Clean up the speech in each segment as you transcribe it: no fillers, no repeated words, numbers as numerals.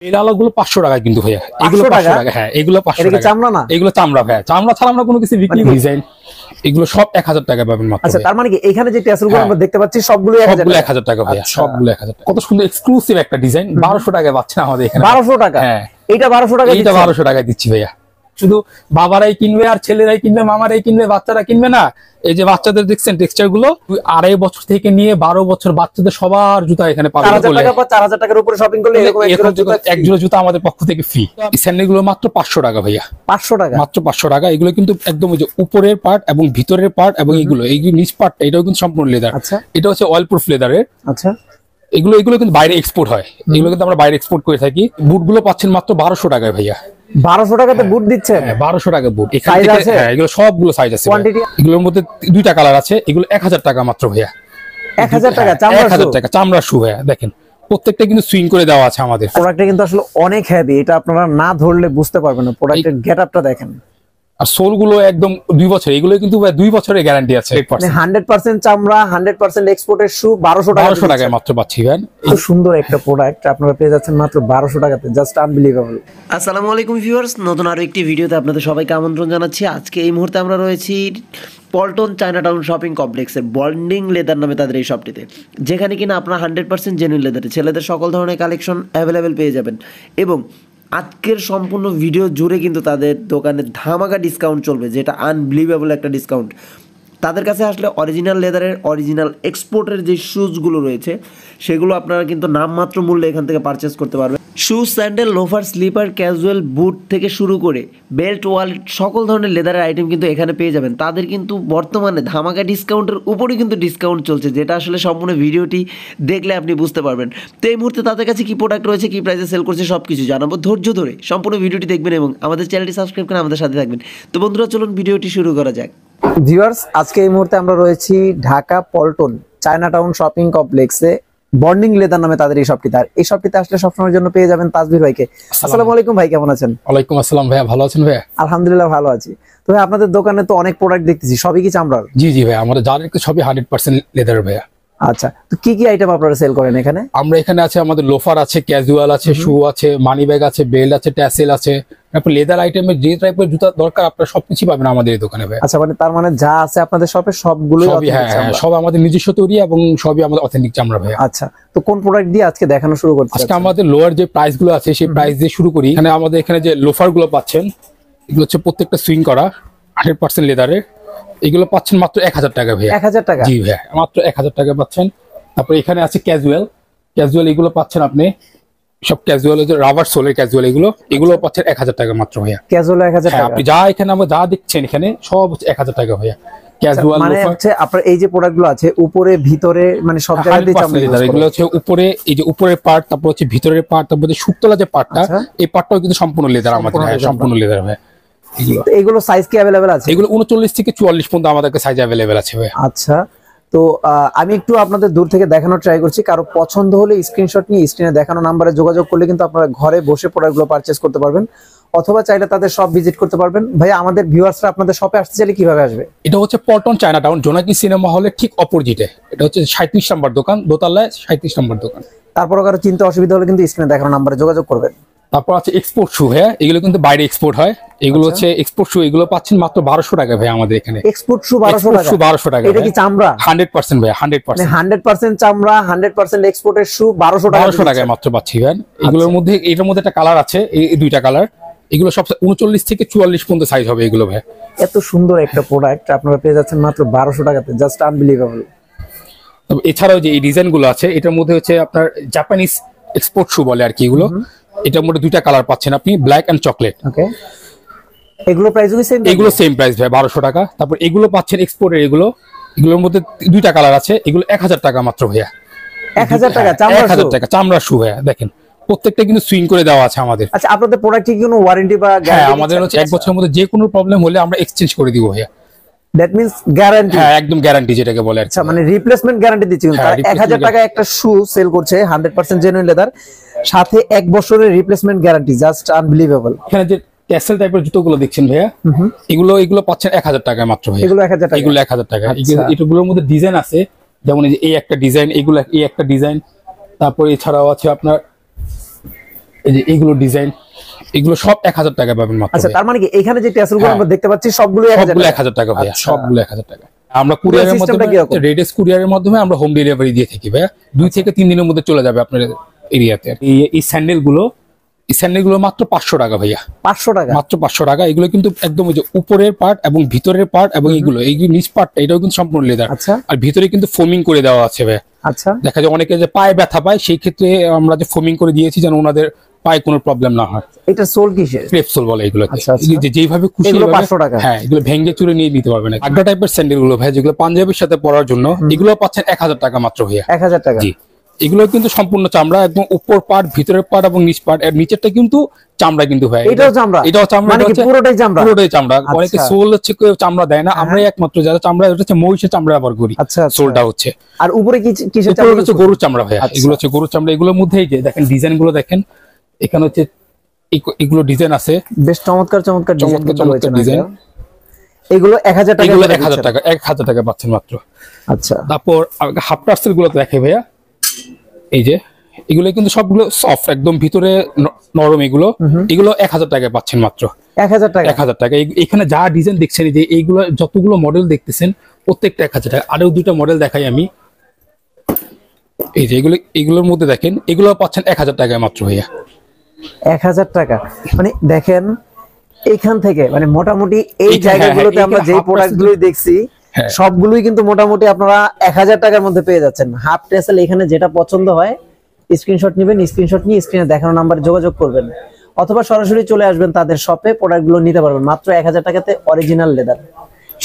এই লালাগুলো 500 টাকা কিন্তু ভাইয়া, এগুলো 500 টাকা। হ্যাঁ, এগুলো 500 টাকা। চামড়া না, এগুলো চামড়া ভাইয়া, চামড়া ছাড়া আমরা কোনো কিছু বিক্রি করি ডিজাইন। এগুলো সব 1000 টাকা পাবেন মাত্র। আচ্ছা, তার মানে কি এখানে যে ট্যাসেলগুলো আমরা দেখতে পাচ্ছি সবগুলো 1000 টাকা ভাইয়া, সবগুলো 1000 টাকা। কত সুন্দর এক্সক্লুসিভ একটা ডিজাইন, 1200 টাকায় পাচ্ছেন আমাদের এখানে। 1200 টাকা? হ্যাঁ, এইটা 1200 টাকা, এইটা 1200 টাকায় দিচ্ছি ভাইয়া। শুধু বাবারাই কিনবে আর ছেলেরাই কিনবে, মামারাই কিনবে, বাচ্চারা কিনবে না। এই যে বাচ্চাদের দেখছেন টেক্সচার গুলো, 2.5 বছর থেকে নিয়ে 12 বছর বাচ্চাদের সবার জুতা এখানে পাবেন। 4000 টাকার উপরে শপিং করলে এরকম এক জোড়া জুতা আমাদের পক্ষ থেকে ফ্রি। এই স্যান্ডেল গুলো মাত্র 500 টাকা ভাইয়া। 500 টাকা মাত্র, 500 টাকা। এগুলো কিন্তু একদম ওই যে উপরের পার্ট এবং ভিতরের পার্ট এবং এগুলো এই নিচ পার্টটা এটাও কিন্তু সম্পূর্ণ লেদার। আচ্ছা, এটা হচ্ছে অয়েল প্রুফ লেদারের। আচ্ছা, এগুলো কিন্তু বাইরে এক্সপোর্ট হয়। এগুলো কিন্তু আমরা বাইরে এক্সপোর্ট করে থাকি। বুট গুলো পাচ্ছেন মাত্র 1200 টাকায় ভাইয়া। 1200 টাকাতে বুট দিচ্ছে? হ্যাঁ, 1200 টাকা বুট। হ্যাঁ, এগুলো সবগুলো সাইজ আছে। এগুলোর মধ্যে 2টা কালার আছে। এগুলো 1000 টাকা মাত্র ভাইয়া। 1000 টাকা? 1000 টাকা চামড়া শু ভাইয়া। দেখেন প্রত্যেকটা কিন্তু সুইং করে দেওয়া আছে আমাদের। প্রোডাক্টটা কিন্তু আসলে অনেক হেভি, এটা আপনারা না ধরলে বুঝতে পারবেন না। প্রোডাক্টের গেটআপটা দেখেন। আর সোল গুলো একদম 2 বছর। এগুলো কিন্তু 2 বছরের গ্যারান্টি আছে। 100% চামড়া, 100% এক্সপোর্টের শু 1200 টাকায় মাত্র পাচ্ছি ভাই। খুব সুন্দর একটা প্রোডাক্ট আপনারা পেয়ে যাচ্ছেন মাত্র 1200 টাকাতে। Just unbelievable. আসসালামু আলাইকুম ভিউয়ার্স, নতুন আরো একটি ভিডিওতে আপনাদের সবাইকে আমন্ত্রণ জানাচ্ছি। আজকে এই মুহূর্তে আমরা রয়েছি পল্টন চায়নাটাউন শপিং কমপ্লেক্সের বন্ডিং লেদার নামে তাদের এই শপটিতে, যেখানে কিনা আপনারা 100% জেনুইন লেদারে ছেলেদের সকল ধরনের কালেকশন অ্যাভেলেবেল পেয়ে যাবেন। এবং আজকের সম্পূর্ণ ভিডিও জুড়ে কিন্তু তাদের দোকানে ধামাকা ডিসকাউন্ট চলবে, যেটা আনবিলিভেবল একটা ডিসকাউন্ট। তাদের কাছে আসলে অরিজিনাল লেদারের অরিজিনাল এক্সপোর্টের যে শুজগুলো রয়েছে সেগুলো আপনারা কিন্তু নামমাত্র মূল্যে এখান থেকে পারচেস করতে পারবেন। শু, স্যান্ডেল, লোফার, স্লিপার, ক্যাজুয়াল, বুট থেকে শুরু করে বেল্ট, ওয়ালেট, সকল ধরনের লেদারের আইটেম কিন্তু এখানে পেয়ে যাবেন। তাদের কিন্তু বর্তমানে ধামাকা ডিসকাউন্টের উপরেই কিন্তু ডিসকাউন্ট চলছে, যেটা আসলে সম্পূর্ণ ভিডিওটি দেখলে আপনি বুঝতে পারবেন। তো এই মুহূর্তে তাদের কাছে কী প্রোডাক্ট রয়েছে, কী প্রাইসে সেল করছে, সব কিছু জানাবো। ধৈর্য ধরে সম্পূর্ণ ভিডিওটি দেখবেন এবং আমাদের চ্যানেলটি সাবস্ক্রাইব করে আমাদের সাথে থাকবেন। তো বন্ধুরা, চলুন ভিডিওটি শুরু করা যাক। ভিউয়ার্স, আজকে এই মুহূর্তে আমরা রয়েছি ঢাকা পল্টন চায়নাটাউন শপিং কমপ্লেক্সে বন্ডিং লেদার নামে তাদের এই শপটিতে। আর এই শপটিতে আসলে সবসময়ের জন্য পেয়ে যাবেন তাজবীর ভাইকে। আসসালামু আলাইকুম ভাই, কেমন আছেন? ওয়ালাইকুম আসসালাম ভাইয়া, ভালো আছেন ভাইয়া? আলহামদুলিল্লাহ ভালো আছি। তো ভাই, আপনাদের দোকানে তো অনেক প্রোডাক্ট দেখতেছি, সবই কি চামড়ার? জি জি ভাইয়া, আমাদের যার সবই 100% লেদার ভাইয়া। আচ্ছা, তো কি কি আইটেম আপনারা সেল করেন এখানে? আমরা এখানে আছে আমাদের লোফার আছে, ক্যাজুয়াল আছে, শু আছে, মানি ব্যাগ আছে, বেল্ট আছে, ট্যাসেল আছে। তারপর লেদার আইটেমের যে টাইপের জুতা দরকার আপনারা সবকিছু পাবেন আমাদের এই দোকানে ভাই। আচ্ছা, মানে তার মানে যা আছে আপনাদের শপে সবগুলোই হ্যাঁ, সব আমাদের নিজস্ব তৈরি এবং সবই আমাদের অথেন্টিক চামড়া ভাই। আচ্ছা, তো কোন প্রোডাক্ট দিয়ে আজকে দেখানো শুরু করতে? আজকে আমাদের লোয়ার যে প্রাইস গুলো আছে সেই প্রাইস দিয়ে শুরু করি। এখানে আমাদের এখানে যে লোফার গুলো পাচ্ছেন, এগুলো হচ্ছে প্রত্যেকটা সুইং করা 100% লেদারের। এগুলো পাচ্ছেন মাত্র 1000 টাকা ভাই। 1000 টাকা? জি ভাই, মাত্র 1000 টাকা পাচ্ছেন। তারপর এখানে আছে ক্যাজুয়াল এগুলো পাচ্ছেন আপনি সব ক্যাজুয়াল, রাবার সোলের ক্যাজুয়াল, এগুলো পাচ্ছেন 1000 টাকা মাত্র ভাইয়া। ক্যাজুয়াল 1000 টাকা? আপনি যা এখানে আমরা যা দেখছেন এখানে সব 1000 টাকা ভাইয়া। ক্যাজুয়াল মানে হচ্ছে আপনার এই যে প্রোডাক্টগুলো আছে উপরে ভিতরে মানে সব জায়গাতেই চামড়া। এগুলো হচ্ছে উপরে, এই যে উপরের পার্ট, তারপর হচ্ছে ভিতরের পার্ট, তারপর হচ্ছে শুকতলা যে পার্টটা, এই পার্টটাও কিন্তু সম্পূর্ণ লেদার আমাদের। হ্যাঁ, সম্পূর্ণ লেদার ভাই। এগুলো সাইজ কি अवेलेबल আছে? এগুলো 39 থেকে 44 পর্যন্ত আমাদের কাছে সাইজ अवेलेबल আছে ভাই। আচ্ছা, তো আমি একটু আপনাদের দূর থেকে দেখানোর ট্রাই করছি। কারো পছন্দ হলে স্ক্রিনশট নিয়ে স্ক্রিনে দেখানো নম্বরে যোগাযোগ করলে কিন্তু আপনারা ঘরে বসে প্রোডাক্টগুলো পারচেজ করতে পারবেন, অথবা চাইলে তাদের শপ ভিজিট করতে পারবেন। ভাই, আমাদের ভিউয়ার্সরা আপনাদের শপে আসতে চাইলে কিভাবে আসবে? এটা হচ্ছে পল্টন চায়নাটাউন জোনাকি সিনেমা হলের ঠিক অপোজিটে। এটা হচ্ছে 37 নম্বর দোকান, দোতলায় 37 নম্বর দোকান। তারপর কারো চিন্তা অসুবিধা হলে কিন্তু স্ক্রিনে দেখানো নম্বরে যোগাযোগ করবেন। তারপর আছে এক্সপোর্ট শু ভাইয়া, এগুলো কিন্তু বাইরে এক্সপোর্ট হয়। এগুলো হচ্ছে এক্সপোর্ট শু, এগুলো পাচ্ছেন মাত্র 1200 টাকা ভাই আমাদের এখানে। এক্সপোর্ট শু 1200 টাকা? এটা কি চামড়া? 100% ভাই, 100%। 100% চামড়া, 100% এক্সপোর্টের শু 1200 টাকা? 1200 টাকায় মাত্র পাচ্ছি ভাই। এগুলোর মধ্যে, এটার মধ্যে একটা কালার আছে, এই দুইটা কালার। এগুলো সব 39 থেকে 44 পর্যন্ত সাইজ হবে এগুলো ভাই। এত সুন্দর একটা প্রোডাক্ট আপনারা পেয়ে যাচ্ছেন মাত্র 1200 টাকাতে। Just unbelievable. তবে এছাড়াও যে এই ডিজাইন গুলো আছে, এটার মধ্যে হচ্ছে আপনার জাপানিজ এক্সপোর্ট শু বলে আর কি এগুলো। এটার মধ্যে দুইটা কালার পাচ্ছেন আপনি, ব্ল্যাক এন্ড চকলেট। ওকে, এগুলো প্রাইস কি সেম? এগুলো সেম প্রাইস ভাই, 1200 টাকা। তারপর এগুলো পাচ্ছেন এক্সপোর্টের, এগুলোর মধ্যে দুইটা কালার আছে। এগুলো 1000 টাকা মাত্র ভাইয়া। 1000 টাকা চামড়া? 1000 টাকা চামড়া শু ভাইয়া। দেখেন প্রত্যেকটা কিন্তু সুইং করে দেওয়া আছে আমাদের। আচ্ছা, আপনাদের প্রোডাক্টে কি কোনো ওয়ারেন্টি বা গ্যারান্টি? হ্যাঁ, আমাদের হচ্ছে 1 বছরের মধ্যে যে কোনো প্রবলেম হলে আমরা এক্সচেঞ্জ করে দিব ভাইয়া। That means guarantee? হ্যাঁ, একদম গ্যারান্টি যেটাকে বলে। আচ্ছা, মানে রিপ্লেসমেন্ট গ্যারান্টি দিচ্ছি। 1000 টাকা একটা শু সেল করছে 100% জেনুইন লেদার, সাথে 1 বছরের রিপ্লেসমেন্ট গ্যারান্টি। Just unbelievable. এখানে যে ট্যাসেল টাইপের জুতোগুলো দেখছেন ভাইয়া, এগুলো পাচ্ছেন 1000 টাকায় মাত্র ভাইয়া। এগুলো 1000 টাকা? এগুলো 1000 টাকা। এগুলোর মধ্যে ডিজাইন আছে, যেমন এই একটা ডিজাইন, এগুলো এই একটা ডিজাইন। তারপর এছাড়াও আছে আপনার এই যে এইগুলো ডিজাইন, এগুলো সব 1000 টাকা পাবেন মাত্র। আচ্ছা, তার মানে কি এখানে যে টেসেলগুলো আমরা দেখতে পাচ্ছি সবগুলো 1000 টাকা ভাইয়া, সবগুলো 1000 টাকা। আমরা কুরিয়ারের মাধ্যমে, রেডেস কুরিয়ারের মাধ্যমে আমরা হোম ডেলিভারি দিয়ে থাকি ভাইয়া। 2 থেকে 3 দিনের মধ্যে চলে যাবে আপনার এরিয়াতে। এই স্যান্ডেলগুলো মাত্র 500 টাকা ভাইয়া, 500 টাকা মাত্র, 500 টাকা। এগুলো কিন্তু একদম ওই যে উপরের পার্ট এবং ভিতরের পার্ট এবং এগুলো এই নিচ পার্টটা এটাও কিন্তু সম্পূর্ণ লেদার। আর ভিতরে কিন্তু ফোমিং করে দেওয়া আছে ভাইয়া। আচ্ছা, দেখা যায় অনেকে যে পায়ে ব্যথা পায়, সেই ক্ষেত্রে আমরা যে ফোমিং করে দিয়েছি যেন ওনাদের পায়ে কোনো প্রবলেম না হয়। এটা সোল কিসের? ক্রেপ সোল বলে এগুলো। যেভাবে খুশি, এগুলো 500 টাকা। হ্যাঁ, এগুলো ভেঙে চুরে নিয়ে নিতে পারবেন। আগ্রা টাইপের স্যান্ডেল গুলো ভাই, যেগুলো পাঞ্জাবির সাথে পরার জন্য, এগুলো পাচ্ছেন 1000 টাকা মাত্র ভাইয়া। 1000 টাকা। জি, এগুলো কিন্তু সম্পূর্ণ চামড়া, একদম উপর পার্ট, ভিতরের পার্ট এবং নিচ পার্ট, এর নিচেরটা কিন্তু চামড়া কিন্তু ভাই। এটাও চামড়া? এটাও চামড়া, মানে কি পুরোটাই চামড়া? পুরোটাই চামড়া। অনেকে সোল হচ্ছে চামড়া দেয় না, আমরা একমাত্র যারা চামড়া, এটা হচ্ছে মহিষের চামড়া ব্যবহার করি। আচ্ছা, সোলটা হচ্ছে। আর উপরে কি কিসের চামড়া? হচ্ছে গরুর চামড়া ভাইয়া। এগুলো হচ্ছে গরুর চামড়া। এগুলোর মধ্যে এই যে দেখেন ডিজাইন গুলো দেখেন, এখানে হচ্ছে এগুলো ডিজাইন আছে, বেশ চমৎকার ডিজাইন। এগুলো 1000 টাকা। এগুলো 1000 টাকা, 1000 টাকা পাচ্ছেন মাত্র। আচ্ছা, তারপর হাফ টার্সেল গুলো দেখে ভাইয়া, এই যে এগুলো কিন্তু সবগুলো সফট, একদম ভিতরে নরম। এগুলো 1000 টাকায় পাচ্ছেন মাত্র। 1000 টাকা। 1000 টাকা। এখানে যা ডিজাইন দেখছেন, যে এইগুলো যতগুলো মডেল দেখতেছেন প্রত্যেকটা 1000 টাকা। আরো 2টা মডেল দেখাই আমি, এই যে এগুলোর মধ্যে দেখেন, এগুলো পাচ্ছেন 1000 টাকায় মাত্র ভাইয়া। 1000 টাকা। মানে দেখেন এখান থেকে, মানে মোটামুটি এই জায়গাগুলোতে আমরা যে প্রোডাক্টগুলো দেখছি সবগুলোই কিন্তু মোটামুটি আপনারা 1000 টাকার মধ্যে পেয়ে যাচ্ছেন। হাফ টেসেল এখানে যেটা পছন্দ হয় স্ক্রিনশট নেবেন, স্ক্রিনশট নিয়ে স্ক্রিনে দেখানো নাম্বারে যোগাযোগ করবেন, অথবা সরাসরি চলে আসবেন তাদের শপে, প্রোডাক্টগুলো নিতে পারবেন মাত্র 1000 টাকাতে। অরিজিনাল লেদার,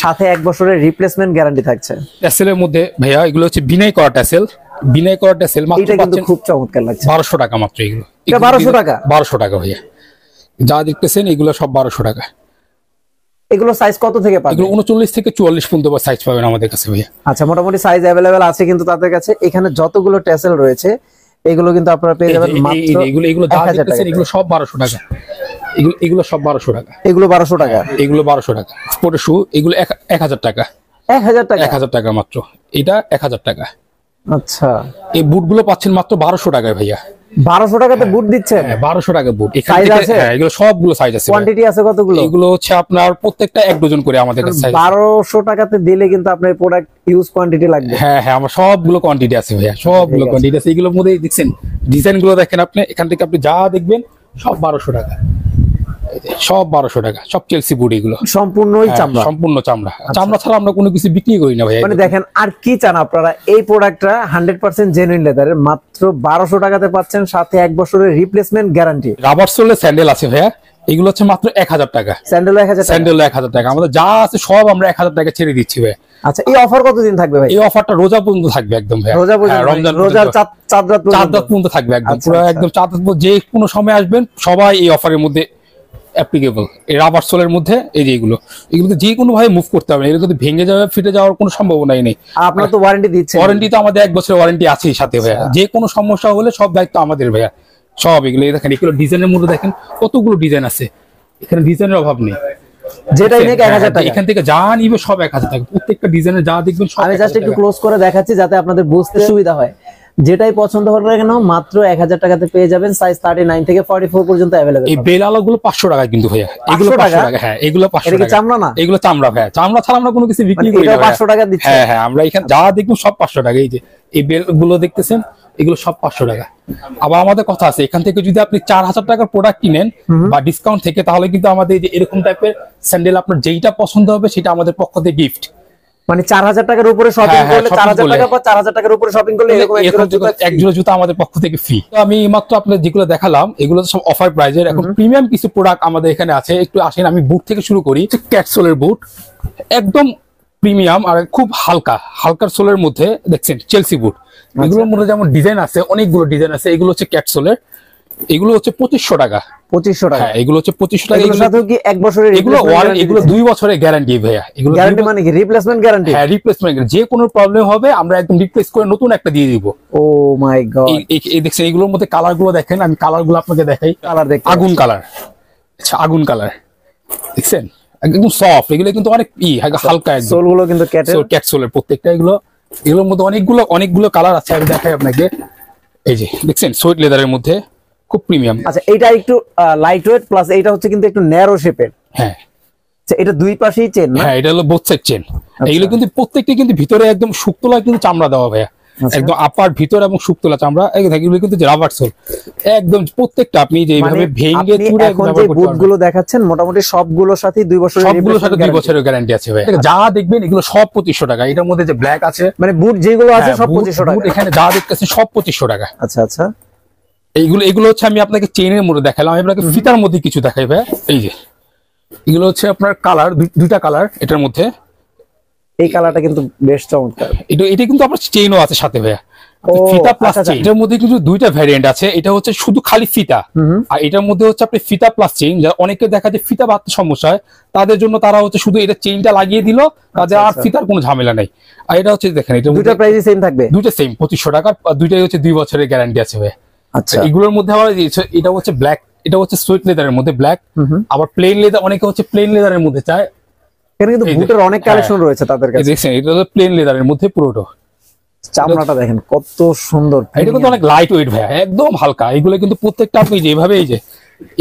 সাথে 1 বছরের রিপ্লেসমেন্ট গ্যারান্টি থাকছে। টেসেলের মধ্যে ভাইয়া এগুলো হচ্ছে বিনাই করা টেসেল, বিনাই করা টেসেল মাত্র। এটা কিন্তু খুব চমৎকার লাগছে। 1200 টাকা মাত্র। এগুলো 1200 টাকা। 1200 টাকা ভাইয়া, যা দেখতেছেন এগুলো সব 1200 টাকা। এগুলো সাইজ কত থেকে পাবেন? এগুলো 39 থেকে 44 পর্যন্ত সাইজ পাবেন আমাদের কাছে ভাইয়া। আচ্ছা, মোটামুটি সাইজ अवेलेबल আছে কিন্তু তাদের কাছে। এখানে যতগুলো টেসেল রয়েছে এগুলো কিন্তু আপনারা পেয়ে যাবেন মাত্র। এগুলো যা দেখতেছেন এগুলো সব 1200 টাকা। এগুলো সব 1200 টাকা। এগুলো 1200 টাকা। এগুলো 1200 টাকা। স্পোর্টের শু এগুলো 1000 টাকা। 1000 টাকা। 1000 টাকা মাত্র। এটা 1000 টাকা। আচ্ছা, এই বুটগুলো পাচ্ছেন মাত্র 1200 টাকায় ভাইয়া। 1200 টাকাতে বুট দিচ্ছেন? হ্যাঁ, 1200 টাকা বুট। এখানে হ্যাঁ, এগুলো সবগুলো সাইজ আছে। কোয়ান্টিটি আছে কতগুলো? এগুলো হচ্ছে আপনার প্রত্যেকটা 1 ডজন করে আমাদের কাছে। 1200 টাকাতে দিলে কিন্তু আপনার প্রোডাক্ট ইউজ কোয়ান্টিটি লাগবে। হ্যাঁ হ্যাঁ, আমার সবগুলো কোয়ান্টিটি আছে ভাইয়া, সবগুলো কোয়ান্টিটি আছে। এগুলোর মধ্যে দেখছেন ডিজাইন গুলো দেখেন আপনি, এখান থেকে আপনি যা দেখবেন সব 1200 টাকা। সব 1200 টাকা, সব চেলসি বুট। এগুলো সম্পূর্ণই চামড়া। সম্পূর্ণ চামড়া। চামড়া ছাড়া আমরা কোনো কিছু বিক্রি করি না ভাইয়া। মানে দেখেন, আর কি চান আপনারা? এই প্রোডাক্টটা 100% জেনুইন লেদারের, মাত্র 1200 টাকাতে পাচ্ছেন, সাথে 1 বছরের রিপ্লেসমেন্ট গ্যারান্টি। রাবার সোলের স্যান্ডেল আছে ভাইয়া, এগুলো হচ্ছে মাত্র 1000 টাকা। স্যান্ডেল 1000 টাকা। স্যান্ডেল 1000 টাকা। আমাদের যা আছে সব আমরা 1000 টাকা ছেড়ে দিচ্ছি ভাই। আচ্ছা, এই অফার কতদিন থাকবে ভাই? এই অফারটা রোজা পর্যন্ত থাকবে একদম ভাই। রোজা পর্যন্ত? রমজান, রোজার চাঁদ রাত পর্যন্ত থাকবে একদম পুরো, একদম চাঁদ রাত। যে কোনো সময় আসবেন সবাই এই অফারের মধ্যে অ্যাপ্লিকেবল। এই রাবার সোলের মধ্যে এই যে এগুলোকে যে কোনো ভাবে মুভ করতে হবে, এগুলো যদি ভেঙে যাবে, ফিটে যাওয়ার কোনো সম্ভাবনাই নেই। আপনারা তো ওয়ারেন্টি দিচ্ছেন? ওয়ারেন্টি তো আমাদের 1 বছরের ওয়ারেন্টি আছেই সাথে ভাইয়া। যে কোনো সমস্যা হলে সব দায়িত্ব আমাদের ভাইয়া। সব এগুলো দেখেন, এগুলো ডিজাইনের মধ্যে দেখেন কতগুলো ডিজাইন আছে, এখানে ডিজাইনের অভাব নেই। যেটাই নেই 1000 টাকা। এখান থেকে যা নিবে সব 1000 টাকা। প্রত্যেকটা ডিজাইনের যা দেখবেন সব। আমি জাস্ট একটু ক্লোজ করে দেখাচ্ছি যাতে আপনাদের বুঝতে সুবিধা হয়। যেটাই পছন্দ হবে না কেন মাত্র 1000 টাকাতে পেয়ে যাবেন। সাইজ 39 থেকে 44 পর্যন্ত अवेलेबल। এই বেল আলোগুলো 500 টাকা কিন্তু ভাইয়া। এগুলো 500 টাকা। হ্যাঁ, এগুলো 500 টাকা। এটা চামড়া না? এগুলো চামড়া ভাইয়া। চামড়া ছাড়া আমরা কোনো কিছু বিক্রি করি না। এটা 500 টাকা দিচ্ছি। হ্যাঁ হ্যাঁ, আমরা এখানে যা দেখব সব 500 টাকা। এই যে এই বেল গুলো দেখতেছেন, এগুলো সব 500 টাকা। আবার আমাদের কথা আছে, এখান থেকে যদি আপনি 4000 টাকার প্রোডাক্ট কিনেন বা ডিসকাউন্ট থেকে, তাহলে কিন্তু আমাদের এই যে এরকম টাইপের স্যান্ডেল আপনার যেইটা পছন্দ হবে সেটা আমাদের পক্ষ থেকে গিফট। মানে 4000 টাকার উপরে শপিং করলে, 4000 টাকা বা 4000 টাকার উপরে শপিং করলে এরকম এক জোড়া জুতা আমাদের পক্ষ থেকে ফ্রি। তো আমি মাত্র আপনাদের যেগুলো দেখালাম এগুলো সব অফার প্রাইজের। এখন প্রিমিয়াম কিছু প্রোডাক্ট আমাদের এখানে আছে, একটু আসেন। আমি বুট থেকে শুরু করি। ক্যাট সোলের বুট, একদম প্রিমিয়াম আর খুব হালকার সোলের মধ্যে দেখছেন চেলসি বুট। এগুলোর মধ্যে যেমন ডিজাইন আছে, অনেকগুলো ডিজাইন আছে। এগুলো হচ্ছে ক্যাট সোলের, এগুলো হচ্ছে 2500 টাকা। 2500 টাকা? হ্যাঁ, এগুলো হচ্ছে 2500 টাকা। এগুলোর সাথে কি 1 বছরের এগুলো 2 বছরের গ্যারান্টি ভাইয়া। এগুলো গ্যারান্টি মানে কি? Replacement guarantee? হ্যাঁ, রিপ্লেসমেন্ট। যে কোনো প্রবলেম হবে আমরা একদম রিপ্লেস করে নতুন একটা দিয়ে দিব। ও মাই গড! এই দেখছেন, এগুলোর মধ্যে কালার গুলো দেখেন, আমি কালার গুলো আপনাকে দেখাই। কালার দেখেন, আগুন কালার। আচ্ছা, আগুন কালার দেখছেন, একদম সফট। এগুলো কিন্তু অনেক হালকা, একদম সোল গুলো কিন্তু ক্যাট সোলের প্রত্যেকটা। এগুলোর মধ্যে অনেকগুলো কালার আছে, আমি দেখাই আপনাকে। এই যে দেখছেন সুইট লেদারের মধ্যে খুব প্রিমিয়াম। আচ্ছা, এটা একটু লাইট ওয়েট প্লাস এটা হচ্ছে কিন্তু একটু ন্যারো শেপের। হ্যাঁ আচ্ছা, এটা দুই পাশেই চেন না? হ্যাঁ, এটা হলো বোথ সাইড চেন। এগুলো কিন্তু প্রত্যেকটা কিন্তু ভিতরে একদম শুকতলা কিন্তু চামড়া দেওয়া ভাইয়া, একদম আপার ভিতর এবং শুকতলা চামড়া। এগুলো কিন্তু রাবার সোল একদম প্রত্যেকটা, আপনি যেভাবে ভেঙে চুরে এখন যে বুটগুলো দেখাচ্ছেন মোটামুটি সবগুলোর সাথে 2 বছরের সবগুলোর সাথে 2 বছরের গ্যারান্টি আছে ভাই। যা দেখবেন এগুলো সব 2500 টাকা। এটার মধ্যে যে ব্ল্যাক আছে মানে বুট যেগুলো আছে সব 2500 টাকা। এখানে যা দেখতেছেন সব 2500 টাকা। আচ্ছা আচ্ছা, এগুলো হচ্ছে আমি আপনাকে চেইনের মধ্যে দেখালাম, আমি আপনাকে ফিতার মধ্যে কিছু দেখাই ভাই। এই যে এগুলো হচ্ছে আপনার কালার, দুইটা কালার এটার মধ্যে। এই কালারটা কিন্তু বেশ চমৎকার। এটা কিন্তু আপনার চেইনও আছে সাথে ভাইয়া, ফিতা প্লাস চেইন। এটার মধ্যে কিন্তু দুইটা ভ্যারিয়েন্ট আছে, এটা হচ্ছে শুধু খালি ফিতা, আর এটার মধ্যে হচ্ছে আপনি ফিতা প্লাস চেইন। যারা অনেকে দেখা যায় ফিতা বাঁধতে সমস্যা হয়, তাদের জন্য তারা হচ্ছে শুধু এটা চেইনটা লাগিয়ে দিল, তাদের আর ফিতার কোনো ঝামেলা নাই। আর এটা হচ্ছে দেখেন, এটা দুইটা প্রাইসই সেম থাকবে, দুইটা সেম 2500 টাকা, দুইটাই হচ্ছে 2 বছরের গ্যারান্টি আছে ভাই। আচ্ছা, এগুলোর মধ্যে আবার এটা হচ্ছে ব্ল্যাক, এটা হচ্ছে সুইট লেদারের মধ্যে ব্ল্যাক, আবার প্লেন লেদার, অনেকে হচ্ছে প্লেন লেদারের মধ্যে চায়। এখানে কিন্তু বুটের অনেক কালেকশন রয়েছে তাদের কাছে। দেখছেন, এটা হলো প্লেন লেদারের মধ্যে পুরোটা। চামড়াটা দেখেন কত সুন্দর, এটা কিন্তু অনেক লাইট ওয়েট ভাইয়া, একদম হালকা। এগুলো কিন্তু প্রত্যেকটা আপনি যেভাবে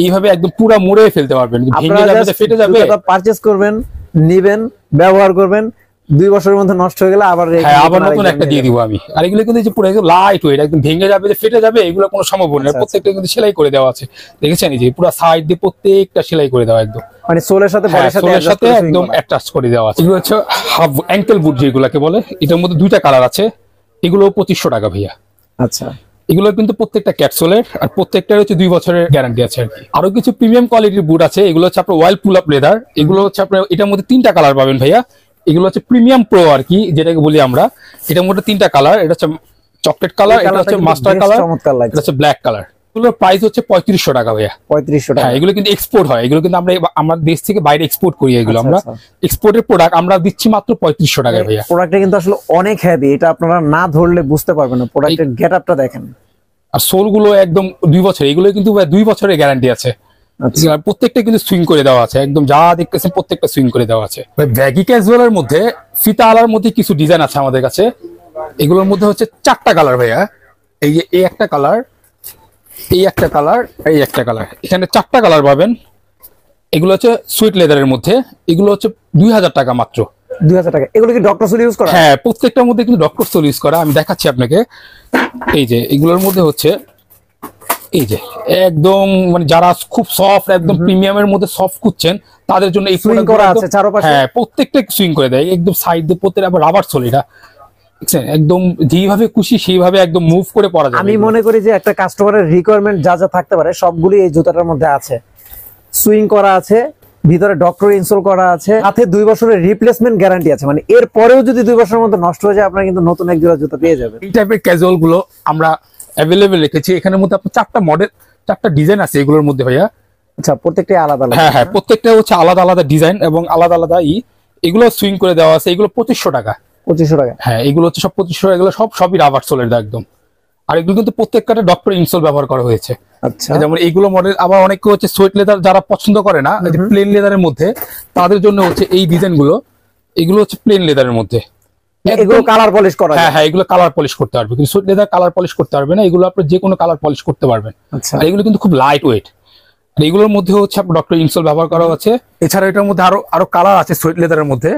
এইভাবে একদম পুরো মুড়ে ফেলতে পারবেন, ভেঙে যাবে, ফেটে যাবে। পারচেজ করবেন, নিবেন, ব্যবহার করবেন, 2 বছরের মধ্যে নষ্ট হয়ে গেলে আবার আবার নতুন একটা দিয়ে দিব আমি। আর এগুলো কিন্তু পুরো একদম লাইট ওয়েট, একদম ভেঙে যাবে, ফেটে যাবে, এগুলো কোনো সম্ভাবনা নেই। প্রত্যেকটা কিন্তু সেলাই করে দেওয়া আছে, দেখেছেন? এই যে পুরো সাইড দিয়ে প্রত্যেকটা সেলাই করে দেওয়া, একদম মানে সোলের সাথে বডির সাথে একদম অ্যাটাচ করে দেওয়া আছে। এগুলো হচ্ছে হাফ অ্যাঙ্কেল বুট যেগুলোকে বলে, এটার মধ্যে দুইটা কালার আছে। এগুলো 2500 টাকা ভাইয়া। আচ্ছা, এগুলো কিন্তু প্রত্যেকটা ক্যাপসুলের, আর প্রত্যেকটার হচ্ছে 2 বছরের গ্যারান্টি আছে আর কি। আরো কিছু প্রিমিয়াম কোয়ালিটির বুট আছে, এগুলো হচ্ছে আপনার ওয়াইল্ড পুল আপ লেদার। এগুলো হচ্ছে আপনার, এটার মধ্যে 3টা কালার পাবেন ভাইয়া। এগুলো হচ্ছে প্রিমিয়াম প্রো আর কি, যেটাকে বলি আমরা। এটার মধ্যে 3টা কালার, এটা হচ্ছে চকলেট কালার, এটা হচ্ছে মাস্টার কালার, এটা হচ্ছে ব্ল্যাক কালার। এগুলোর প্রাইস হচ্ছে 3500 টাকা ভাইয়া। 3500 টাকা। হ্যাঁ, এগুলো কিন্তু এক্সপোর্ট হয়, এগুলো কিন্তু আমরা আমার দেশ থেকে বাইরে এক্সপোর্ট করি। এগুলো আমরা এক্সপোর্টের প্রোডাক্ট, আমরা দিচ্ছি মাত্র 3500 টাকায় ভাইয়া। প্রোডাক্টটা কিন্তু আসলে অনেক হেভি, এটা আপনারা না ধরলে বুঝতে পারবেন না। প্রোডাক্টের গেটআপটা দেখেন, আর সোল গুলো একদম 2 বছর, এগুলো কিন্তু 2 বছরের গ্যারান্টি আছে। প্রত্যেকটা কিন্তু সুইং করে দেওয়া আছে, একদম যা দেখতেছেন প্রত্যেকটা সুইং করে দেওয়া আছে। ব্যাগি ক্যাজুয়ালের মধ্যে ফিতা আলার মধ্যে কিছু ডিজাইন আছে আমাদের কাছে। এগুলোর মধ্যে হচ্ছে 4টা কালার ভাইয়া। এই যে এই একটা কালার, এই একটা কালার, এই একটা কালার, এখানে 4টা কালার পাবেন। এগুলো হচ্ছে সুইট লেদারের মধ্যে, এগুলো হচ্ছে 2000 টাকা মাত্র। 2000 টাকা। এগুলো কি ডক্টর সোল ইউজ করা? হ্যাঁ, প্রত্যেকটার মধ্যে কিন্তু ডক্টর সোল ইউজ করা। আমি দেখাচ্ছি আপনাকে। এই যে এগুলোর মধ্যে হচ্ছে এই যে একদম মানে যারা খুব সফট, একদম প্রিমিয়ামের মধ্যে সফট খুঁজছেন, তাদের জন্য এই সুইং করা আছে চারপাশে। হ্যাঁ, প্রত্যেকটা সুইং করে দেয়, একদম সাইড দিয়ে প্রত্যেক। আবার রাবার সোল, এটা একদম যেভাবে খুশি সেইভাবে একদম মুভ করে পরা যায়। আমি মনে করি যে একটা কাস্টমারের রিকোয়ারমেন্ট যা যা থাকতে পারে সবগুলি এই জুতাটার মধ্যে আছে। সুইং করা আছে, ভিতরে ডক্টর ইনস্টল করা আছে, সাথে 2 বছরের রিপ্লেসমেন্ট গ্যারান্টি আছে। মানে এর পরেও যদি 2 বছরের মধ্যে নষ্ট হয়ে যায়, আপনারা কিন্তু নতুন এক জোড়া জুতা পেয়ে যাবেন। এই টাইপের ক্যাজুয়াল গুলো আমরা অ্যাভেলেবেল রেখেছি। এখানের মধ্যে আপনার 4টা মডেল, 4টা ডিজাইন আছে এগুলোর মধ্যে ভাইয়া। আচ্ছা, প্রত্যেকটাই আলাদা আলাদা? হ্যাঁ, প্রত্যেকটা হচ্ছে আলাদা আলাদা ডিজাইন এবং আলাদা আলাদা এগুলো সুইং করে দেওয়া আছে। এগুলো 2500 টাকা। 2500 টাকা? হ্যাঁ, এগুলো হচ্ছে সব 2500। এগুলো সবই রাবার সোলের একদম। আর এগুলো কিন্তু প্রত্যেকটা ডক্টর ইনসোল ব্যবহার করা হয়েছে। আচ্ছা, যেমন এইগুলো মডেল। আবার অনেকে হচ্ছে সুইট লেদার যারা পছন্দ করে না, প্লেন লেদারের মধ্যে, তাদের জন্য হচ্ছে এই ডিজাইন গুলো। এগুলো হচ্ছে প্লেন লেদারের মধ্যে, এগুলো কালার পলিশ করা? হ্যাঁ, এগুলো কালার পলিশ করতে পারবে, কিন্তু সুইট লেদার কালার পলিশ করতে পারবে না। এগুলো আপনি যে কোনো কালার পলিশ করতে পারবেন। আচ্ছা, আর এগুলো কিন্তু খুব লাইট ওয়েট। আর এগুলোর মধ্যে হচ্ছে আপনার ডক্টর ইনসোল ব্যবহার করা হচ্ছে। এছাড়া এটার মধ্যে আরো কালার আছে সুইট লেদারের মধ্যে।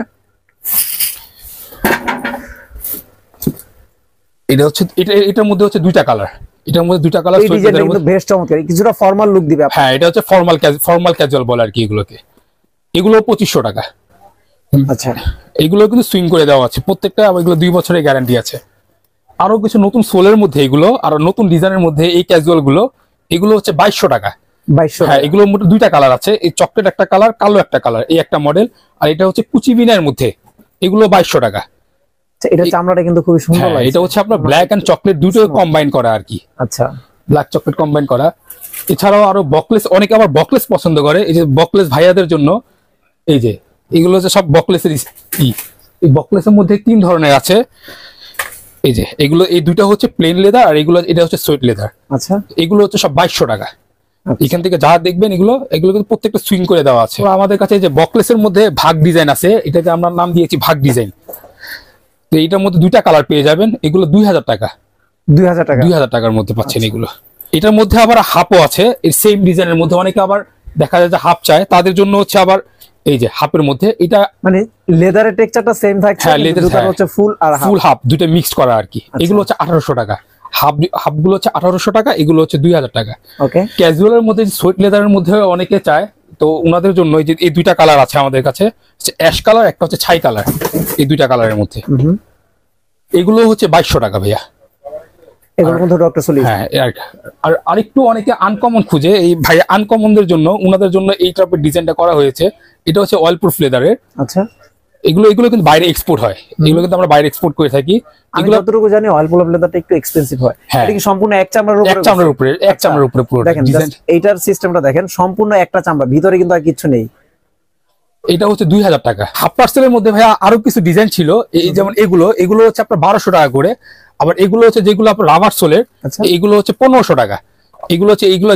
এটা হচ্ছে এটার মধ্যে হচ্ছে 2টা কালার। এটার মধ্যে 2টা কালার। এই ডিজাইনটা কিন্তু বেশ চমৎকার, কিছুটা ফর্মাল লুক দিবে। হ্যাঁ, এটা হচ্ছে ফর্মাল ক্যাজুয়াল বলে আর কি এগুলোকে। এগুলো 2500 টাকা। আচ্ছা, এগুলো কিন্তু সুইং করে দেওয়া আছে প্রত্যেকটা। এগুলো 2 বছরের গ্যারান্টি আছে। আরো কিছু নতুন সোলের মধ্যে এগুলো, আর নতুন ডিজাইনের মধ্যে এই ক্যাজুয়াল গুলো, এগুলো হচ্ছে 2200 টাকা। 2200? হ্যাঁ, এগুলোর মধ্যে 2টা কালার আছে, এই চকলেট একটা কালার, কালো একটা কালার, এই একটা মডেল। আর এটা হচ্ছে কুচিবিনার মধ্যে, এগুলো 2200 টাকা। এটা চামড়াটা কিন্তু খুবই সুন্দর লাগে। এটা হচ্ছে আপনার ব্ল্যাক এন্ড চকলেট দুটো কম্বাইন করা আর কি। আচ্ছা, ব্ল্যাক চকলেট কম্বাইন করা। এছাড়াও আরো বকলেস, অনেকে আবার বকলেস পছন্দ করে। এই যে বকলেস ভাইয়াদের জন্য, এই যে এগুলো হচ্ছে সব বকলেসের। এই বকলেসের মধ্যে 3 ধরনের আছে। এই যে এগুলো, এই দুইটা হচ্ছে প্লেন লেদার, আর এগুলো এটা হচ্ছে সুইট লেদার। আচ্ছা, এগুলো হচ্ছে সব 2200 টাকা। এখান থেকে যা দেখবেন এগুলো কিন্তু প্রত্যেকটা সুইং করে দেওয়া আছে। আমাদের কাছে যে বকলেসের মধ্যে ভাগ ডিজাইন আছে, এটাকে আমরা নাম দিয়েছি ভাগ ডিজাইন। তো এইটার মধ্যে 2টা কালার পেয়ে যাবেন। এগুলো 2000 টাকা। 2000 টাকা? 2000 টাকার মধ্যে পাচ্ছেন এগুলো। এটার মধ্যে আবার হাফও আছে, এই সেম ডিজাইনের মধ্যে অনেকে আবার দেখা যায় যে হাফ চায়, তাদের জন্য হচ্ছে আবার এই যে হাফের মধ্যে এটা মানে লেদারের টেক্সচারটা সেম থাকছে, হ্যাঁ, leather, দুটো হ্যাঁ। হচ্ছে ফুল আর হাফ। ফুল হাফ দুটো মিক্সড করা আর কি। এগুলো হচ্ছে 1800 টাকা, হাফ গুলো হচ্ছে 1800 টাকা, এগুলো হচ্ছে 2000 টাকা। ওকে, ক্যাজুয়ালের মধ্যে সোয়েট লেদারের মধ্যে অনেকে চায়, তো ওনাদের জন্য এই যে এই দুইটা কালার আছে আমাদের কাছে, অ্যাশ কালার, একটা হচ্ছে ছাই কালার, এই দুইটা কালারের মধ্যে এগুলো হচ্ছে 2200 টাকা ভাইয়া। এগুলোর মধ্যে ডক্টর সলিড। হ্যাঁ, আর আরেকটু অনেকে আনকমন খুঁজে, এই ভাই আনকমনদের জন্য ওনাদের জন্য এই টাইপের ডিজাইনটা করা হয়েছে। এটা হচ্ছে অয়েল প্রুফ লেদারের। আচ্ছা, এগুলো কিন্তু বাইরে এক্সপোর্ট হয়, এগুলো কিন্তু আমরা বাইরে এক্সপোর্ট করে থাকি। আমি এগুলো যতটুকু জানি অয়েল প্রুফ লেদারটা একটু এক্সপেন্সিভ হয়। হ্যাঁ। এটা কি সম্পূর্ণ এক চামড়ার এক উপরে? চামড়ার উপরে পুরো দেখেন ডিজাইন। just এইটার সিস্টেমটা দেখেন, সম্পূর্ণ একটা চামড়া, ভিতরে কিন্তু আর কিছু নেই। এটা হচ্ছে 2000 টাকা। হাফ পার্সেলের মধ্যে ভাইয়া আরো কিছু ডিজাইন ছিল, এই যেমন এগুলো হচ্ছে আপনার 1200 টাকা করে। আবার এগুলো হচ্ছে যেগুলো আপনার রাবার সোলের, আচ্ছা। এগুলো হচ্ছে 1500 টাকা। এগুলো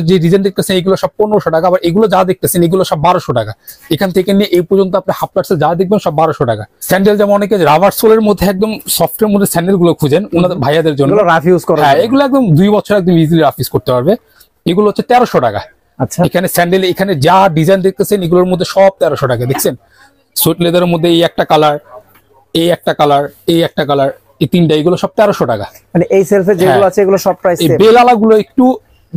যে ডিজাইন দেখতেছেন এগুলো সব 1500 টাকা। আবার এগুলো যা দেখতেছেন এগুলো সব 1200 টাকা। এখান থেকে নিয়ে এই পর্যন্ত আপনি হাফ পার্সেল যা দেখবেন সব 1200 টাকা। স্যান্ডেল যেমন অনেকে রাবার সোলের মধ্যে একদম সফটের মধ্যে স্যান্ডেল গুলো খুঁজেন ওনাদের ভাইয়াদের জন্য, এগুলো রাফ ইউজ করা হ্যাঁ, যায়। এগুলো একদম 2 বছর একদম ইজিলি রাফ ইউজ করতে পারবে। এগুলো হচ্ছে 1300 টাকা। আচ্ছা, এখানে স্যান্ডেল, এখানে যা ডিজাইন দেখতেছেন এগুলোর মধ্যে সব 1300 টাকা। দেখছেন সুইট লেদারের মধ্যে এই একটা কালার, এই একটা কালার, এই একটা কালার, এই তিনটা, এগুলো সব 1300 টাকা। মানে এই সেলফে যেগুলো হ্যাঁ। আছে এগুলো সব প্রাইস এই সেম।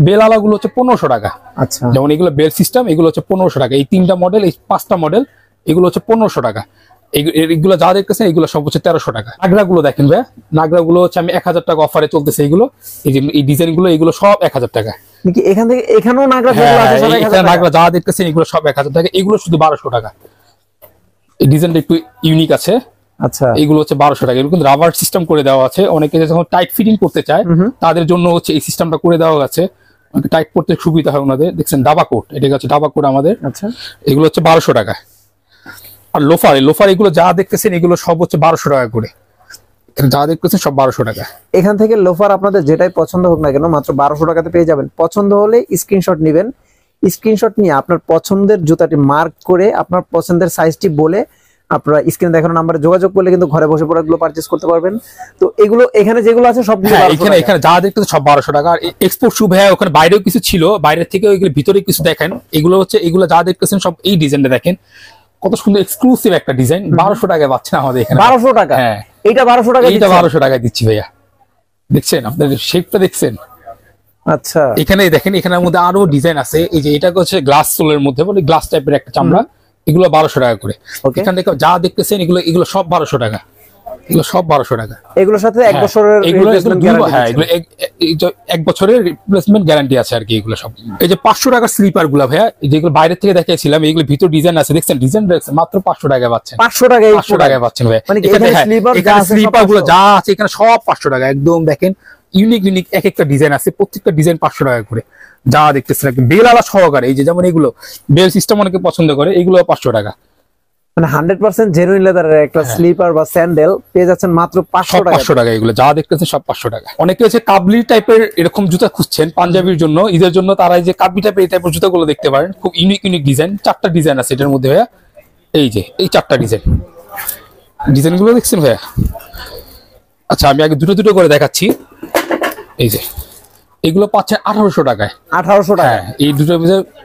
বেলালা গুলো হচ্ছে 1500 টাকা। আচ্ছা, যেমন এগুলো বেল সিস্টেম, এগুলো হচ্ছে 1500 টাকা। এই 3টা মডেল, এই 5টা মডেল, এগুলো হচ্ছে 1500 টাকা। এগুলো যা দেখতেছেন এগুলো সব হচ্ছে 1300 টাকা। নাগরা গুলো দেখেন ভাই, নাগরা গুলো হচ্ছে আমি 1000 টাকা অফারে চলতেছে। এগুলো এই যে এই ডিজাইন গুলো, এগুলো সব 1000 টাকা। নাকি এখান থেকে এখানেও নাগরা হ্যাঁ, যেগুলো আছে সব 1000 এখানে টাকা? নাগরা যা দেখতেছেন এগুলো সব 1000 টাকা। এগুলো শুধু 1200 টাকা। এই ডিজাইনটা একটু ইউনিক আছে, আচ্ছা, এগুলো হচ্ছে 1200 টাকা। এগুলো কিন্তু রাবার সিস্টেম করে দেওয়া আছে। অনেকে যখন টাইট ফিটিং করতে চায় তাদের জন্য হচ্ছে এই সিস্টেমটা করে দেওয়া আছে, টাইট করতে সুবিধা হয় ওনাদের। দেখছেন ডাবা কোট, এটা হচ্ছে ডাবা কোট আমাদের। আচ্ছা, এগুলো হচ্ছে 1200 টাকা। আর লোফার এগুলো যা দেখতেছেন এগুলো সব হচ্ছে 1200 টাকা করে। এখানে যা দেখতেছেন সব 1200 টাকা। এখান থেকে লোফার আপনাদের যেটাই পছন্দ হোক না কেন মাত্র 1200 টাকাতে পেয়ে যাবেন। পছন্দ হলে স্ক্রিনশট নেবেন, স্ক্রিনশট নিয়ে আপনার পছন্দের জুতাটি মার্ক করে আপনার পছন্দের সাইজটি বলে আপনারা স্ক্রিনে দেখানো নাম্বারে যোগাযোগ করলে কিন্তু ঘরে বসে প্রোডাক্টগুলো পারচেজ করতে পারবেন। তো এগুলো এখানে যেগুলো আছে সবগুলো হ্যাঁ, 1200 টাকা। এখানে যা দেখতেছেন সব 1200 টাকা। আর এক্সপোর্ট শু ভাইয়া ওখানে বাইরেও কিছু ছিল, বাইরের থেকে ওইগুলো ভিতরে কিছু দেখেন। এগুলো যা দেখতেছেন সব এই ডিজাইনটা দেখেন, কত সুন্দর এক্সক্লুসিভ একটা ডিজাইন। 1200 টাকায় পাচ্ছেন আমাদের এখানে। 1200 টাকা? হ্যাঁ, এইটা 1200 টাকা এইটা দিচ্ছেন? 1200 টাকায় দিচ্ছি ভাইয়া। দেখছেন আপনাদের শেপটা দেখছেন? আচ্ছা, এখানে দেখেন, এখানের মধ্যে আরো ডিজাইন আছে। এই যে এটা হচ্ছে গ্লাস সোলের মধ্যে, বলে গ্লাস টাইপের একটা চামড়া, এগুলো 1200 টাকা করে। Okay. এখান থেকে যা দেখতেছেন এগুলো সব 1200 টাকা। এগুলো সব 1200 টাকা। এগুলোর সাথে 1 হ্যাঁ, বছরের এগুলো replacement guarantee হ্যাঁ, দিচ্ছেন। এগুলো 1 বছরের রিপ্লেসমেন্ট গ্যারান্টি আছে আর কি। এগুলো সব এই যে 500 টাকার স্লিপার গুলা ভাইয়া, যেগুলো বাইরে থেকে দেখিয়েছিলাম, এগুলো ভিতর ডিজাইন আছে। দেখছেন ডিজাইন দেখছেন, মাত্র 500 টাকায় পাচ্ছেন। 500 টাকা এই 500 টাকায় পাচ্ছেন ভাই। মানে কি এখানে স্লিপার যা আছে সব স্লিপার গুলো 500? যা আছে এখানে সব 500 টাকা। একদম দেখেন ইউনিক এক একটা ডিজাইন আছে, প্রত্যেকটা ডিজাইন 500 টাকা করে। যা দেখতেছেন একদম বেল আলা সহকারে। এই যে যেমন এগুলো বেল সিস্টেম অনেকে পছন্দ করে, এগুলো 500 টাকা। মানে 100% জেনুইন লেদারের একটা স্লিপার বা স্যান্ডেল পেয়ে যাচ্ছেন মাত্র 500 সব টাকা। 500 টাকা। এগুলো যা দেখতেছেন সব 500 টাকা। অনেকে হচ্ছে কাবলি টাইপের এরকম জুতা খুঁজছেন পাঞ্জাবির জন্য, ঈদের জন্য, তারা এই যে কাবলি টাইপের এই টাইপের জুতাগুলো দেখতে পারেন। খুব ইউনিক ডিজাইন, 4টা ডিজাইন আছে এটার মধ্যে ভাইয়া। এই যে এই 4টা ডিজাইনগুলো দেখছেন ভাইয়া? আচ্ছা, আমি আগে দুটো করে দেখাচ্ছি। এই যে এগুলো পাচ্ছেন 1800 টাকায়। 1800 টাকা। হ্যাঁ, এই দুটো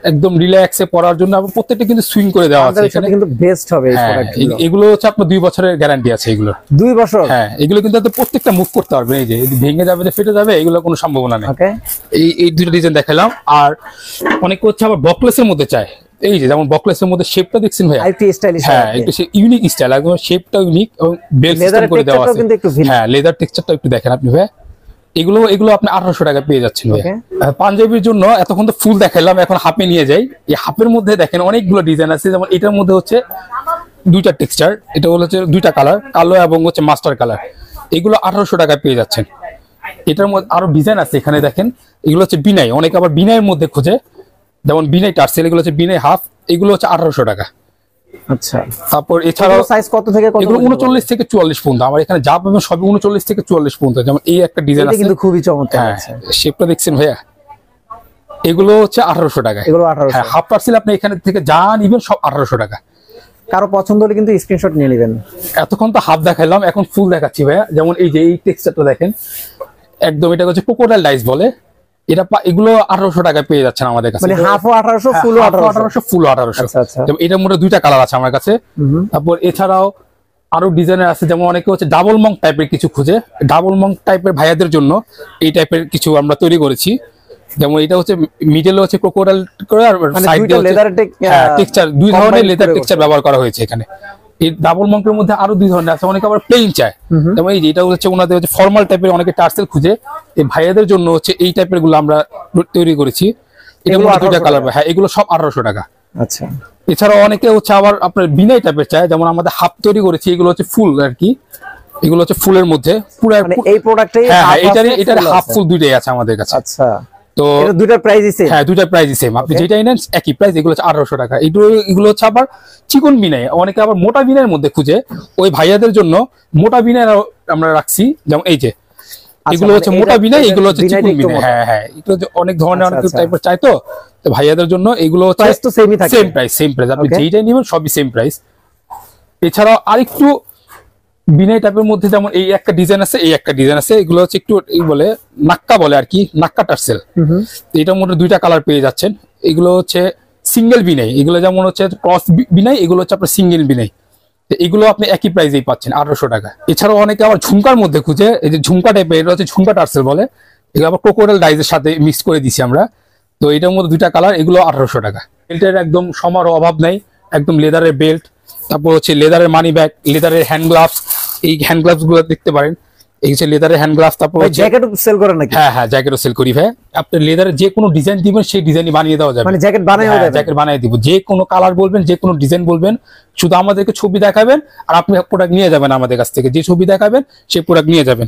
একদম রিল্যাক্সে পরার জন্য আবার প্রত্যেকটা কিন্তু সুইং করে দেওয়া আছে আমাদের এখানে। সাথে কিন্তু বেস্ট হবে এই হ্যাঁ, প্রোডাক্টগুলো। এগুলো হচ্ছে আপনার 2 বছরের গ্যারান্টি আছে এগুলো। 2 বছর? হ্যাঁ, এগুলো কিন্তু আপনি প্রত্যেকটা মুভ করতে পারবেন। এই যে যদি ভেঙে যাবে, ফেটে যাবে, এগুলো কোনো সম্ভাবনা নেই। ওকে, এই দুটো ডিজাইন দেখালাম। আর অনেকে হচ্ছে আবার বকলেসের মধ্যে চায়। এই যে যেমন বকলেসের মধ্যে শেপটা দেখছেন ভাই? IT stylish. হ্যাঁ, একটু ইউনিক স্টাইল, একদম শেপটা ইউনিক এবং বেল সিস্টেম লেদারের করে দেওয়া টেক্সচারটাও আছে। কিন্তু একটু ভিন্ন। হ্যাঁ, লেদার টেক্সচারটা একটু দেখেন আপনি ভাই। এগুলো আপনি 1800 টাকা পেয়ে যাচ্ছেন ভাই। Okay. পাঞ্জাবির জন্য এতক্ষণ তো ফুল দেখাইলাম, এখন হাফে নিয়ে যাই। এই হাফের মধ্যে দেখেন অনেকগুলো ডিজাইন আছে। যেমন এটার মধ্যে হচ্ছে 2টা টেক্সচার, এটা হচ্ছে 2টা কালার, কালো এবং হচ্ছে মাস্টার কালার। এগুলো 1800 টাকা পেয়ে যাচ্ছেন। এটার মধ্যে আরো ডিজাইন আছে এখানে দেখেন। এগুলো হচ্ছে বিনাই, অনেকে আবার বিনাইয়ের মধ্যে খোঁজে, যেমন বিনাই টার্সেল, এগুলো হচ্ছে বিনাই হাফ, এগুলো হচ্ছে 1800 টাকা। আচ্ছা, তারপর এছাড়াও সাইজ কত থেকে কত? এগুলো 39 থেকে 44 পর্যন্ত। আমার এখানে যা পাবেন সবই 39 থেকে 44 পর্যন্ত। যেমন এই একটা ডিজাইন এটা আছে, কিন্তু খুবই চমৎকার হ্যাঁ, আছে। শেপটা দেখছেন ভাইয়া? এগুলো হচ্ছে 1800 টাকা। এগুলো 1800। হ্যাঁ, হাফ পার্সেল আপনি এখানে থেকে যা নিবেন সব 1800 টাকা। কারো পছন্দ হলে কিন্তু স্ক্রিনশট নিয়ে নেবেন। এতক্ষণ তো হাফ দেখাইলাম, এখন ফুল দেখাচ্ছি ভাইয়া। যেমন এই যে এই টেক্সচারটা দেখেন, একদম এটা হচ্ছে ক্রোকোডাইল ডাইস বলে। এগুলো 1800 টাকায় পেয়ে যাচ্ছেন আমাদের কাছে। মানে হাফও 1800, ফুলও 1800? ফুল 1800। আচ্ছা আচ্ছা। এটার মধ্যে দুইটা কালার আছে আমার কাছে। তারপর এছাড়াও আরো ডিজাইনের আছে, যেমন অনেকে হচ্ছে ডাবল মং টাইপের কিছু খুঁজে, ডাবল মং টাইপের ভাইয়াদের জন্য এই টাইপের কিছু আমরা তৈরি করেছি। যেমন এটা হচ্ছে মিডলে হচ্ছে ক্রোকোডাইল করে, আর সাইড দিয়ে লেদার টেক্সচার, দুই ধরনের লেদার টেক্সচার ব্যবহার করা হয়েছে এখানে। এই ডাবল মঙ্কের মধ্যে আরো দুই ধরনের আছে, অনেকে আবার প্লেন চায়। যেমন এই যে এটা হচ্ছে ওনাদের হচ্ছে ফর্মাল টাইপের, অনেকে টার্সেল খুঁজে, এই ভাইয়াদের জন্য হচ্ছে এই টাইপের গুলো আমরা তৈরি করেছি। এটার মধ্যে দুইটা কালার। হ্যাঁ, এগুলো সব 1800 টাকা। আচ্ছা। এছাড়াও অনেকে হচ্ছে আবার আপনার বিনাই টাইপের চায়, যেমন আমাদের হাফ তৈরি করেছি, এগুলো হচ্ছে ফুল আর কি। এগুলো হচ্ছে ফুলের মধ্যে পুরো এই প্রোডাক্টটাই এটার হাফ ফুল দুইটাই আছে আমাদের কাছে। আচ্ছা। তো এটা দুইটার প্রাইসই সেম? হ্যাঁ, দুইটার প্রাইসই সেম। আপনি যেটাই নেন একই প্রাইস। এগুলো হচ্ছে 1800 টাকা। এগুলো হচ্ছে আবার চিকন বিনাই, অনেকে আবার মোটা বিনাইয়ের মধ্যে খুঁজে, ওই ভাইয়াদের জন্য মোটা বিনাই আমরা রাখছি। যেমন এই যে এগুলো হচ্ছে মোটা বিনাই, এগুলো হচ্ছে চিকন বিনাই। হ্যাঁ হ্যাঁ, এগুলো অনেক ধরনের অনেক টাইপের চাই, তো ভাইয়াদের জন্য এগুলো হচ্ছে প্রাইস তো সেমই থাকে? Same price, same price. আপনি যেইটাই নেবেন সবই সেম প্রাইস। এছাড়াও আরেকটু বিনাই টাইপের মধ্যে যেমন এই একটা ডিজাইন আছে, এই একটা ডিজাইন আছে, এগুলো হচ্ছে একটু বলে নাক্কা বলে আর কি, নাক্কা টার্সেল। এটার মধ্যে দুইটা কালার পেয়ে যাচ্ছেন। এগুলো হচ্ছে সিঙ্গেল বিনাই, এগুলো যেমন হচ্ছে ক্রস বিনাই, এগুলো হচ্ছে আপনার সিঙ্গেল বিনাই। এগুলো আপনি একই প্রাইসেই পাচ্ছেন 1800 টাকা। এছাড়াও অনেকে আবার ঝুমকার মধ্যে খুঁজে, এই যে ঝুমকা টাইপের, এটা হচ্ছে ঝুমকা টার্সেল বলে, এগুলো আবার ক্রোকোডাইল ডাইজের সাথে মিক্স করে দিছি আমরা। তো এটার মধ্যে দুইটা কালার, এগুলো 1800 টাকা। বেল্টের একদম সমারও অভাব নাই, একদম লেদারের বেল্ট, তারপর হচ্ছে লেদারের মানি ব্যাগ, লেদারের হ্যান্ড গ্লাভস, এই হ্যান্ড গ্লাভস গুলো দেখতে পারেন, এই হচ্ছে লেদারের হ্যান্ড গ্লাভস। তারপর জ্যাকেটও সেল করেন নাকি? হ্যাঁ হ্যাঁ, জ্যাকেটও সেল করি ভাই। আপনি লেদারের যে কোনো ডিজাইন দিবেন সেই ডিজাইনই বানিয়ে দেওয়া যাবে। মানে জ্যাকেট বানায় দেবেন? জ্যাকেট বানিয়ে দিব, যে কোনো কালার বলবেন, যে কোনো ডিজাইন বলবেন, শুধু আমাদেরকে ছবি দেখাবেন আর আপনি প্রোডাক্ট নিয়ে যাবেন আমাদের কাছ থেকে। যে ছবি দেখাবেন সেই প্রোডাক্ট নিয়ে যাবেন।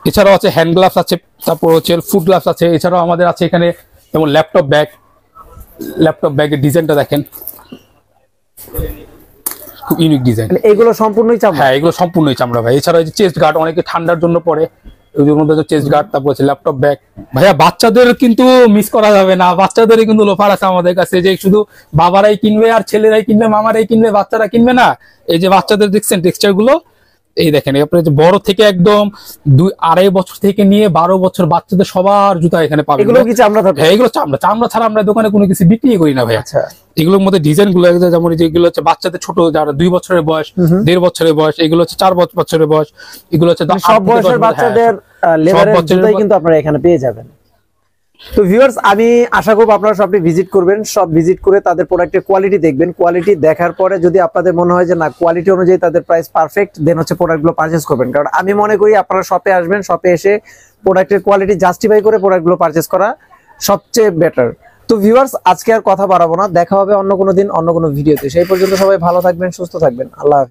এছাড়াও আছে হ্যান্ড গ্লাভস আছে, তারপর হচ্ছে ফুট গ্লাভস আছে। এছাড়াও আমাদের আছে এখানে যেমন ল্যাপটপ ব্যাগের ডিজাইনটা দেখেন, খুব ইউনিক ডিজাইন। এগুলো সম্পূর্ণই চামড়া? হ্যাঁ, এগুলো সম্পূর্ণই চামড়া ভাই। এছাড়াও যে চেস্ট গার্ড, অনেকে ঠান্ডার জন্য পরে, ওদের মধ্যে চেস্ট গার্ড, তারপর হচ্ছে ল্যাপটপ ব্যাগ। ভাইয়া বাচ্চাদের কিন্তু মিস করা যাবে না, বাচ্চাদের কিন্তু লোফার আছে আমাদের কাছে, যে শুধু বাবারাই কিনবে আর ছেলেরাই কিনবে, মামারাই কিনবে, বাচ্চারা কিনবে না। এই যে বাচ্চাদের দেখছেন টেক্সচার গুলো, এই দেখেন, আপনার যে বড় থেকে একদম 2-2.5 বছর থেকে নিয়ে 12 বছর বাচ্চাদের সবার জুতা এখানে পাবেন। এগুলো কি চামড়া থাকে? হ্যাঁ, এগুলো চামড়া। চামড়া ছাড়া আমরা দোকানে কোনো কিছু বিক্রি করি না ভাই। আচ্ছা। এগুলোর মধ্যে ডিজাইন গুলো যেমন যেগুলো হচ্ছে বাচ্চাদের ছোট, যারা 2 বছরের বয়স, 1.5 বছরের বয়স, এগুলো হচ্ছে 4 বছরের বয়স, এগুলো হচ্ছে সব বয়সের বাচ্চাদের লেদারের জুতাই কিন্তু আপনারা এখানে পেয়ে যাবেন। তো ভিউয়ার্স, আমি আশা করব আপনারা সবটি ভিজিট করবেন, সব ভিজিট করে তাদের প্রোডাক্টের কোয়ালিটি দেখবেন। কোয়ালিটি দেখার পরে যদি আপনাদের মনে হয় যে না, কোয়ালিটি অনুযায়ী তাদের প্রাইস পারফেক্ট, দেন হচ্ছে প্রোডাক্টগুলো পারচেজ করবেন। কারণ আমি মনে করি আপনারা শপে আসবেন, শপে এসে প্রোডাক্টের কোয়ালিটি জাস্টিফাই করে প্রোডাক্টগুলো পারচেজ করা সবচেয়ে বেটার। তো ভিউয়ার্স, আজকে আর কথা বাড়াবো না, দেখা হবে অন্য কোনো দিন অন্য কোনো ভিডিওতে। সেই পর্যন্ত সবাই ভালো থাকবেন, সুস্থ থাকবেন। আল্লাহ হাফেজ।